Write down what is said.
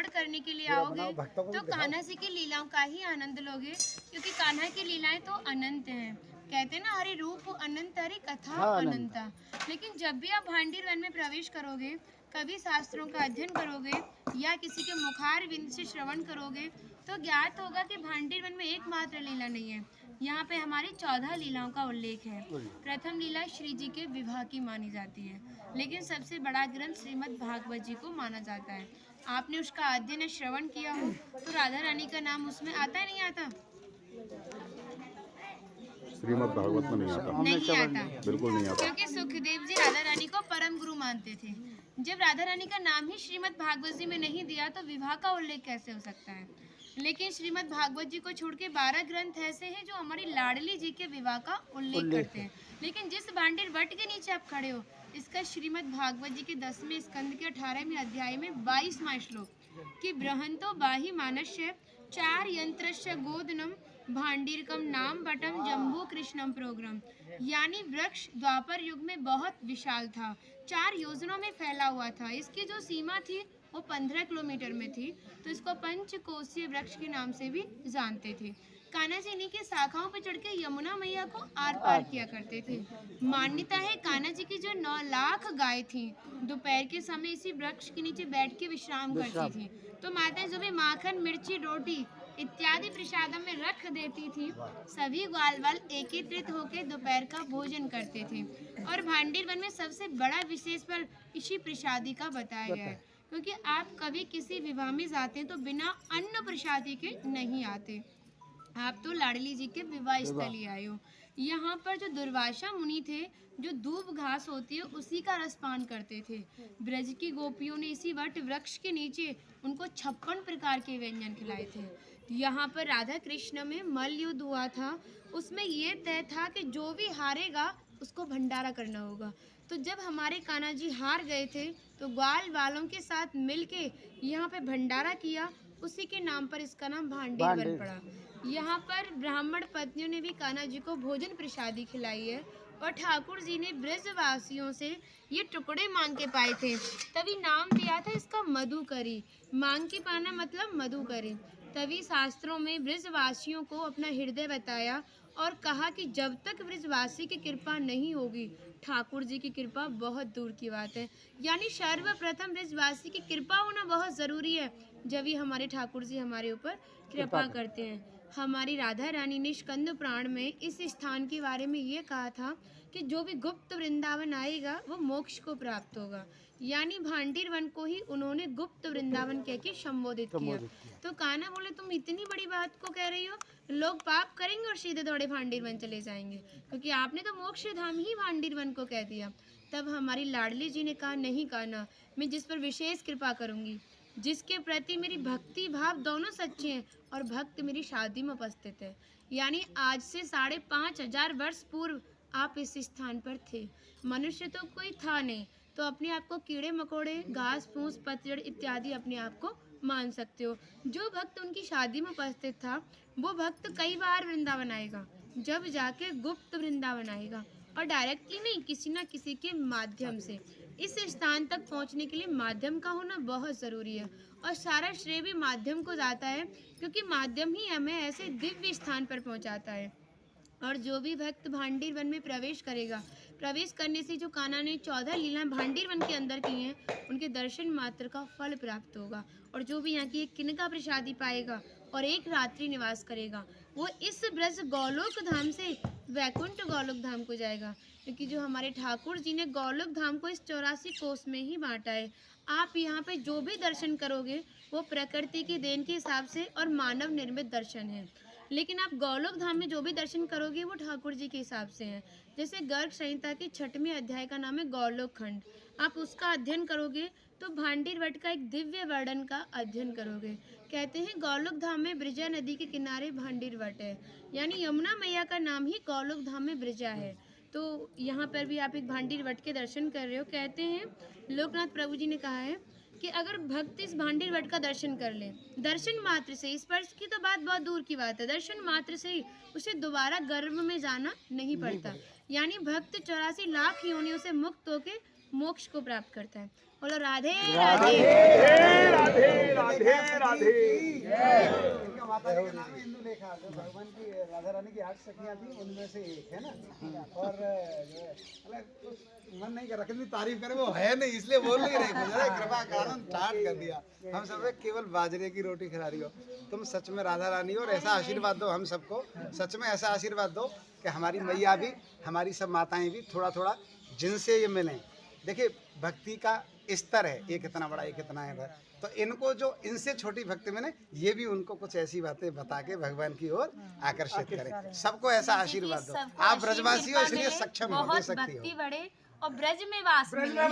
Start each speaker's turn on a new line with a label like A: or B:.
A: श्रवण करने के लिए आओगे तो कान्हा जी की लीलाओं का ही आनंद लोगे, क्योंकि कान्हा की लीलाएं तो अनंत हैं। कहते हैं ना, हरि रूप अनंत हरि कथा अनंता। लेकिन जब भी आप भांडीर वन में प्रवेश करोगे, कभी शास्त्रों का अध्ययन करोगे या किसी के मुखार विंद से श्रवण करोगे तो ज्ञात होगा कि भांडीर वन में एकमात्र लीला नहीं है, यहाँ पे हमारी 14 लीलाओं का उल्लेख है। प्रथम लीला श्री जी के विवाह की मानी जाती है, लेकिन सबसे बड़ा ग्रंथ श्रीमद् भागवत जी को माना जाता है। आपने उसका अध्ययन श्रवण किया हो तो राधा रानी का नाम उसमें आता है, नहीं आता?
B: श्रीमद् भागवत में नहीं आता।
A: नहीं आता,
B: बिल्कुल नहीं आता,
A: क्योंकि सुखदेव जी राधा रानी को परम गुरु मानते थे। जब राधा रानी का नाम ही श्रीमद् भागवत जी में नहीं दिया तो विवाह का उल्लेख कैसे हो सकता है? लेकिन श्रीमद् भागवत जी को छोड़ के 12 ग्रंथ ऐसे हैं जो हमारी लाडली जी के विवाह का उल्लेख करते हैं। लेकिन जिस भांडीर वट के नीचे आप खड़े हो, इसका श्रीमद् भागवत जी के 10वें स्कंद के 18वें अध्याय में 22वां श्लोक कि बृहंतो बाहि मानस्य 4 यंत्रस्य गोदनम भांडीरकम नाम बटम जम्बू कृष्णम प्रोग्राम, यानी वृक्ष द्वापर युग में बहुत विशाल था, 4 योजनों में फैला हुआ था। इसकी जो सीमा थी वो 15 किलोमीटर में थी, तो इसको पंचकोशीय वृक्ष के नाम से भी जानते थे। कान्हा जी इन्हीं की शाखाओं पर चढ़ के यमुना मैया को आर पार किया करते थे। मान्यता है कान्हा जी की जो 9 लाख गाय थी दोपहर के समय इसी वृक्ष के नीचे बैठ के विश्राम करती थी। तो माता जो भी माखन मिर्ची रोटी इत्यादि प्रसादों में रख देती थी, सभी ग्वाल वाल एकत्रित होकर दोपहर का भोजन करते थे। और भांडीर वन में सबसे बड़ा विशेष फल इसी प्रसादी का बताया गया है, क्योंकि आप कभी किसी विवाह में जाते हैं तो बिना अन्न प्रसादी के नहीं आते। आप तो लाडली जी के विवाह स्थल ही आए हो। यहाँ पर जो दुर्वासा मुनि थे, जो दूब घास होती है उसी का रसपान करते थे। ब्रज की गोपियों ने इसी वट वृक्ष के नीचे उनको 56 प्रकार के व्यंजन खिलाए थे। यहाँ पर राधा कृष्ण में मल्ल युद्ध हुआ था, उसमें ये तय था कि जो भी हारेगा उसको भंडारा करना होगा। तो जब हमारे कान्हा जी हार गए थे तो ग्वाल वालों के साथ मिलके यहाँ पे भंडारा किया, उसी के नाम पर इसका नाम भांडीर वन पड़ा। यहाँ पर ब्राह्मण पत्नियों ने भी कान्हा जी को भोजन प्रसादी खिलाई है, और ठाकुर जी ने ब्रजवासियों से ये टुकड़े मांग के पाए थे, तभी नाम दिया था इसका मधुकरी। मांग के पाना मतलब मधुकरी। तभी शास्त्रों में ब्रजवासियों को अपना हृदय बताया और कहा कि जब तक ब्रजवासी की कृपा नहीं होगी, ठाकुर जी की कृपा बहुत दूर की बात है। यानी सर्वप्रथम ब्रजवासी की कृपा होना बहुत ज़रूरी है, जब ही हमारे ठाकुर जी हमारे ऊपर कृपा करते हैं। हमारी राधा रानी ने स्कंद पुराण में इस स्थान के बारे में ये कहा था कि जो भी गुप्त वृंदावन आएगा वो मोक्ष को प्राप्त होगा। यानी भांडीर वन को ही उन्होंने गुप्त वृंदावन कह के संबोधित किया। तो कान्हा बोले, तुम इतनी बड़ी बात को कह रही हो, लोग पाप करेंगे और सीधे दौड़े भांडीर वन चले जाएंगे, क्योंकि आपने तो मोक्ष धाम ही भांडीर वन को कह दिया। तब हमारी लाडली जी ने कहा, नहीं कान्हा, मैं जिस पर विशेष कृपा करूंगी, जिसके प्रति मेरी भक्ति भाव दोनों सच्चे हैं और भक्त मेरी शादी में उपस्थित है। यानी आज से 5,500 वर्ष पूर्व आप इस स्थान पर थे। मनुष्य तो कोई था नहीं, तो अपने आप को कीड़े मकोड़े, घास फूस, पतझड़ इत्यादि अपने आप को मान सकते हो। जो भक्त उनकी शादी में उपस्थित था वो भक्त कई बार वृंदावन आएगा, जब जाके गुप्त वृंदावन आएगा, और डायरेक्टली नहीं, किसी ना किसी के माध्यम से। इस स्थान तक पहुंचने के लिए माध्यम का होना बहुत ज़रूरी है, और सारा श्रेय भी माध्यम को जाता है, क्योंकि माध्यम ही हमें ऐसे दिव्य स्थान पर पहुंचाता है। और जो भी भक्त भांडीर वन में प्रवेश करेगा, प्रवेश करने से जो कान्हा ने 14 लीलाएं भांडीर वन के अंदर की हैं, उनके दर्शन मात्र का फल प्राप्त होगा। और जो भी यहाँ की एक किनका प्रसादी पाएगा और एक रात्रि निवास करेगा, वो इस ब्रज गौलोक धाम से वैकुंठ गौलोक धाम को जाएगा, क्योंकि जो हमारे ठाकुर जी ने गौलोक धाम को इस 84 कोस में ही बांटा है। आप यहाँ पे जो भी दर्शन करोगे वो प्रकृति की देन के हिसाब से और मानव निर्मित दर्शन है, लेकिन आप गौलोक धाम में जो भी दर्शन करोगे वो ठाकुर जी के हिसाब से हैं। जैसे गर्ग संहिता के 6वें अध्याय का नाम है गौलोक खंड, आप उसका अध्ययन करोगे तो भांडीर वट का एक दिव्य वर्णन का अध्ययन करोगे। कहते हैं गौलोक धाम में ब्रजा नदी के किनारे भांडीर वट है, यानी यमुना मैया का नाम ही गौलोक धाम में ब्रजा है। तो यहाँ पर भी आप एक भांडीर वट के दर्शन कर रहे हो। कहते हैं लोकनाथ प्रभु जी ने कहा है कि अगर भक्त इस भांडीर वट का दर्शन कर ले, दर्शन मात्र से, स्पर्श की तो बात बहुत दूर की बात है, दर्शन मात्र से ही उसे दोबारा गर्भ में जाना नहीं पड़ता। यानी भक्त 84 लाख योनियों से मुक्त होके मोक्ष को प्राप्त करता है। बोलो राधे राधे।
C: इनका माता जी का नाम है इंदु लेखा, जो भगवान की राधा रानी की 8 सखियां थी उनमें से एक है ना। और जो है मतलब कुछ मन नहीं कर रहा कितनी तारीफ करे, वो है नहीं इसलिए बोल नहीं रहे, कृपा कारण स्टार्ट कर दिया। हम सब केवल बाजरे की रोटी खिला रही हो, तुम सच में राधा रानी हो। और ऐसा आशीर्वाद दो हम सबको, सच में ऐसा आशीर्वाद दो कि हमारी मैया भी, हमारी सब माताएं भी थोड़ा थोड़ा जिनसे ये मिलें। देखिए भक्ति का स्तर है, एक इतना बड़ा एक इतना है, तो इनको जो इनसे छोटी भक्ति में ये भी उनको कुछ ऐसी बातें बता के भगवान की ओर आकर्षित करें। सबको ऐसा आशीर्वाद दो। आप ब्रजवासी हो इसलिए सक्षम हो, दे
A: बहुत
C: सकती
A: भक्ति
C: हो।
A: बढ़े और ब्रज में वास मिले।